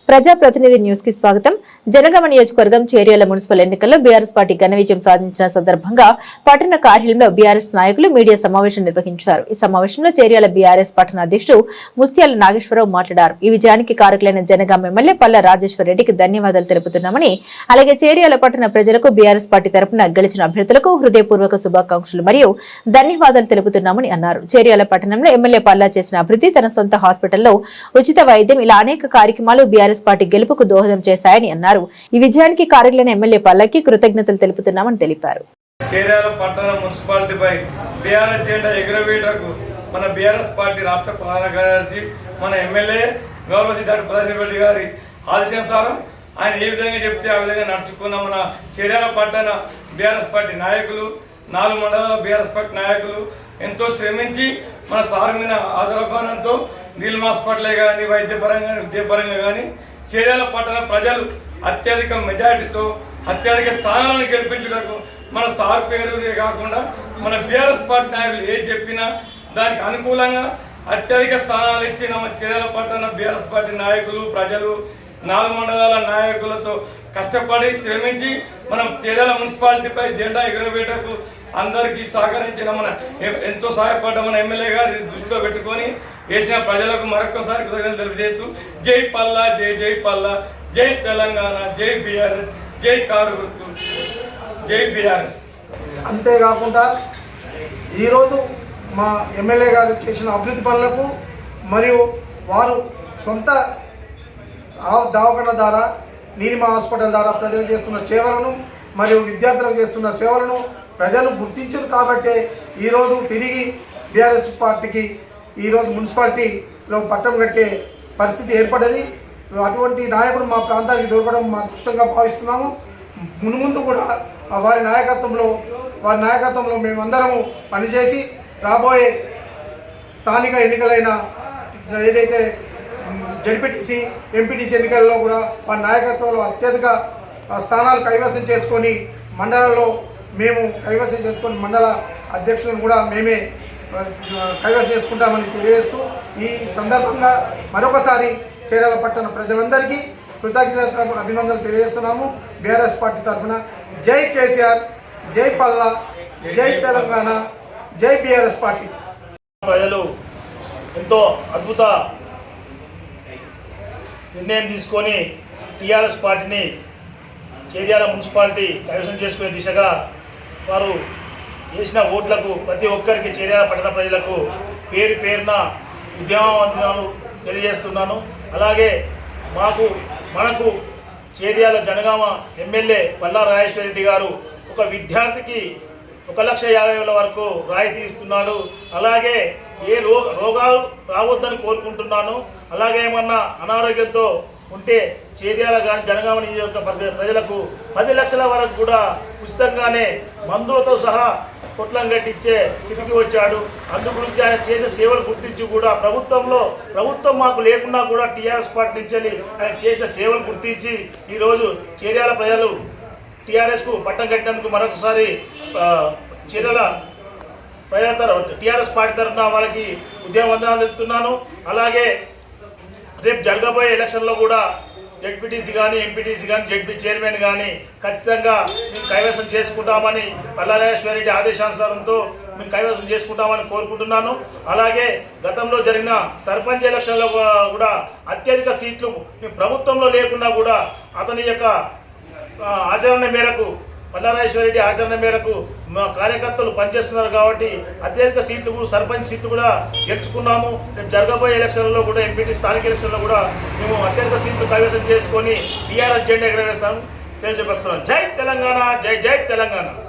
ప్రజాప్రతినిధి న్యూస్ కి స్వాగతం. జనగామ నియోజకవర్గం చేర్యాల మున్సిపల్ ఎన్నికల్లో బీఆర్ఎస్ పార్టీ ఘన విజయం సాధించిన సందర్భంగా పట్టణ కార్యాలయంలో బీఆర్ఎస్ నాయకులు మీడియా సమావేశం నిర్వహించారు. ఈ సమావేశంలో చేర్యాల బీఆర్ఎస్ పట్టణ అధ్యక్షుడు ముస్త్యాల నాగేశ్వరరావు మాట్లాడారు. ఈ విజయానికి కారకులైన జనగామ ఎమ్మెల్యే పల్లా రాజేశ్వర్ రెడ్డికి ధన్యవాదాలు తెలుపుతున్నామని, అలాగే చేర్యాల పట్టణ ప్రజలకు బీఆర్ఎస్ పార్టీ తరపున గెలిచిన అభ్యర్థులకు హృదయపూర్వక శుభాకాంక్షలు మరియు ధన్యవాదాలు తెలుపుతున్నామని అన్నారు. చేర్యాల పట్టణంలో ఎమ్మెల్యే పల్లా చేసిన అభివృద్ధి, తన సొంత హాస్పిటల్లో ఉచిత వైద్యం, ఇలా అనేక కార్యక్రమాలు బీఆర్ఎస్ పార్టీ గెలుపుకు దోహదం చేశాయని అన్నారు. ఈ విజయానికి కారకులైన ఎమ్మెల్యే పల్లకి కృతజ్ఞతలు తెలుపుతున్నామని తెలిపారు. చేర్యాల పట్టణ మున్సిపాలిటీపై బీఆర్ఎస్ జెండా ఎగురవేయటకు మన బీఆర్ఎస్ పార్టీ రాష్ట్ర ప్రధాన కార్యదర్శి మన ఎమ్మెల్యే గౌరవ డాక్టర్ ప్రదర్శన్ రెడ్డి గారి ఆదేశానుసారం ఆయన ఏ విధంగా చెప్తే ఆ విధంగా నడుచుకున్న మన చేర్యాల పట్టణ బీఆర్ఎస్ పార్టీ నాయకులు, 4 మండలాల బీఆర్ఎస్ పార్టీ నాయకులు ఎంతో శ్రమించి మన సార్ మీద ఆదరపానంతో నీల్ హాస్పిటలే కానీ, వైద్యపరంగా విద్యాపరంగా కానీ చేర్యాల పట్టణ ప్రజలు అత్యధిక మెజార్టీతో అత్యధిక స్థానాలను గెలిపించడానికి మన సార్ పేరునే కాకుండా మన బీఆర్ఎస్ పార్టీ నాయకులు ఏది చెప్పినా దానికి అనుకూలంగా అత్యధిక స్థానాలు ఇచ్చిన మన చేర్యాల పట్టణ బీఆర్ఎస్ పార్టీ నాయకులు, ప్రజలు 4 మండలాల నాయకులతో కష్టపడి శ్రమించి మనం చేర్యాల మున్సిపాలిటీపై జెండా ఎగురవేయటకు అందరికీ సహకరించిన మన ఎంతో సహాయపడ్డ మన ఎమ్మెల్యే గారి దృష్టిలో పెట్టుకొని వేసిన ప్రజలకు మరొకసారి కృతజ్ఞతలు తెలియజేస్తూ జై పల్లా, జై జై పల్లా, జై తెలంగాణ, జై బీఆర్ఎస్, జై కారు గుర్తు, జై బీఆర్ఎస్. అంతేకాకుండా ఈరోజు మా ఎమ్మెల్యే గారు చేసిన అభివృద్ధి పనులకు మరియు వారు సొంత దవాఖాన ద్వారా, నీలిమ హాస్పిటల్ ద్వారా ప్రజలు చేస్తున్న సేవలను మరియు విద్యార్థులకు చేస్తున్న సేవలను ప్రజలు గుర్తించారు. కాబట్టే ఈరోజు తిరిగి బీఆర్ఎస్ పార్టీకి ఈరోజు మున్సిపాలిటీలో పట్టం కట్టే పరిస్థితి ఏర్పడ్డది. అటువంటి నాయకుడు మా ప్రాంతానికి దొరకడం మా అదృష్టంగా భావిస్తున్నాము. మున్ముందు కూడా వారి నాయకత్వంలో మేమందరము పనిచేసి రాబోయే స్థానిక ఎన్నికలైన ఏదైతే జడ్పీటీసీ, ఎంపీటీసీ ఎన్నికల్లో కూడా వారి నాయకత్వంలో అత్యధిక స్థానాలు కైవసం చేసుకొని మండలంలో మేము కైవసం చేసుకొని మండల అధ్యక్షులను కూడా మేమే కైవసం చేసుకుంటామని తెలియజేస్తూ ఈ సందర్భంగా మరొకసారి చేర్యాల పట్టణ ప్రజలందరికీ కృతజ్ఞత అభినందనలు తెలియజేస్తున్నాము. బీఆర్ఎస్ పార్టీ తరఫున జై కేసీఆర్, జై పల్లా, జై తెలంగాణ, జై బీఆర్ఎస్ పార్టీ. ప్రజలు ఎంతో అద్భుత నిర్ణయం తీసుకొని టీఆర్ఎస్ పార్టీని చేర్యాల మున్సిపాలిటీ కైవసం చేసుకునే దిశగా వారు వేసిన ఓట్లకు ప్రతి ఒక్కరికి చేర్యాల పట్టణ ప్రజలకు పేరు పేరున ఉద్యమాలు తెలియజేస్తున్నాను. అలాగే మనకు చేర్యాల జనగామ ఎమ్మెల్యే పల్లా రాజేశ్వర్ రెడ్డి గారు ఒక విద్యార్థికి 1,50,000 వరకు రాయితీ ఇస్తున్నాడు. అలాగే ఏ రోగాలు రావద్దని కోరుకుంటున్నాను. అలాగే ఏమన్నా అనారోగ్యంతో ఉంటే చేర్యాల కానీ జనగామ నియోజకవర్గ ప్రజలకు 10 లక్షల వరకు కూడా ఉచితంగానే మందులతో సహా పొట్లం కట్టించే స్థితికి వచ్చాడు. అందు గురించి ఆయన చేసే సేవలు గుర్తించి కూడా ప్రభుత్వం మాకు లేకున్నా కూడా టీఆర్ఎస్ పార్టీ నుంచి ఆయన చేసిన సేవలు గుర్తించి ఈరోజు చేర్యాల ప్రజలు టీఆర్ఎస్కు పట్టం కట్టినందుకు మరొకసారి చేర్యాల ప్రజల టీఆర్ఎస్ పార్టీ తరఫున వాళ్ళకి ఉద్యమవందనాలు తెలుపుతున్నాను. అలాగే రేపు జరగబోయే ఎలక్షన్లో కూడా జడ్పీటీసీ కానీ, ఎంపీటీసీ కానీ, జడ్పీ చైర్మన్ కానీ ఖచ్చితంగా మేము కైవసం చేసుకుంటామని పల్లా రాజేశ్వర్ రెడ్డి ఆదేశానుసారంతో మేము కైవసం చేసుకుంటామని కోరుకుంటున్నాను. అలాగే గతంలో జరిగిన సర్పంచ్ ఎలక్షన్లో కూడా అత్యధిక సీట్లు మేము ప్రభుత్వంలో లేకున్నా కూడా అతని యొక్క ఆచరణ మేరకు, పల్లా రాజేశ్వర్ రెడ్డి ఆచరణ మేరకు మా కార్యకర్తలు పనిచేస్తున్నారు కాబట్టి అత్యధిక సీట్లు, సర్పంచ్ సీట్లు కూడా గెలుచుకున్నాము. రేపు జరగబోయే ఎలక్షన్లో కూడా, ఎంపీటీ స్థానిక ఎలక్షన్లో కూడా మేము అత్యధిక సీట్లు కైవసం చేసుకొని టీఆర్ఎస్ జెండా ఎగరవేస్తాము తెలియజేస్తున్నాం. జై తెలంగాణ, జై జై తెలంగాణ.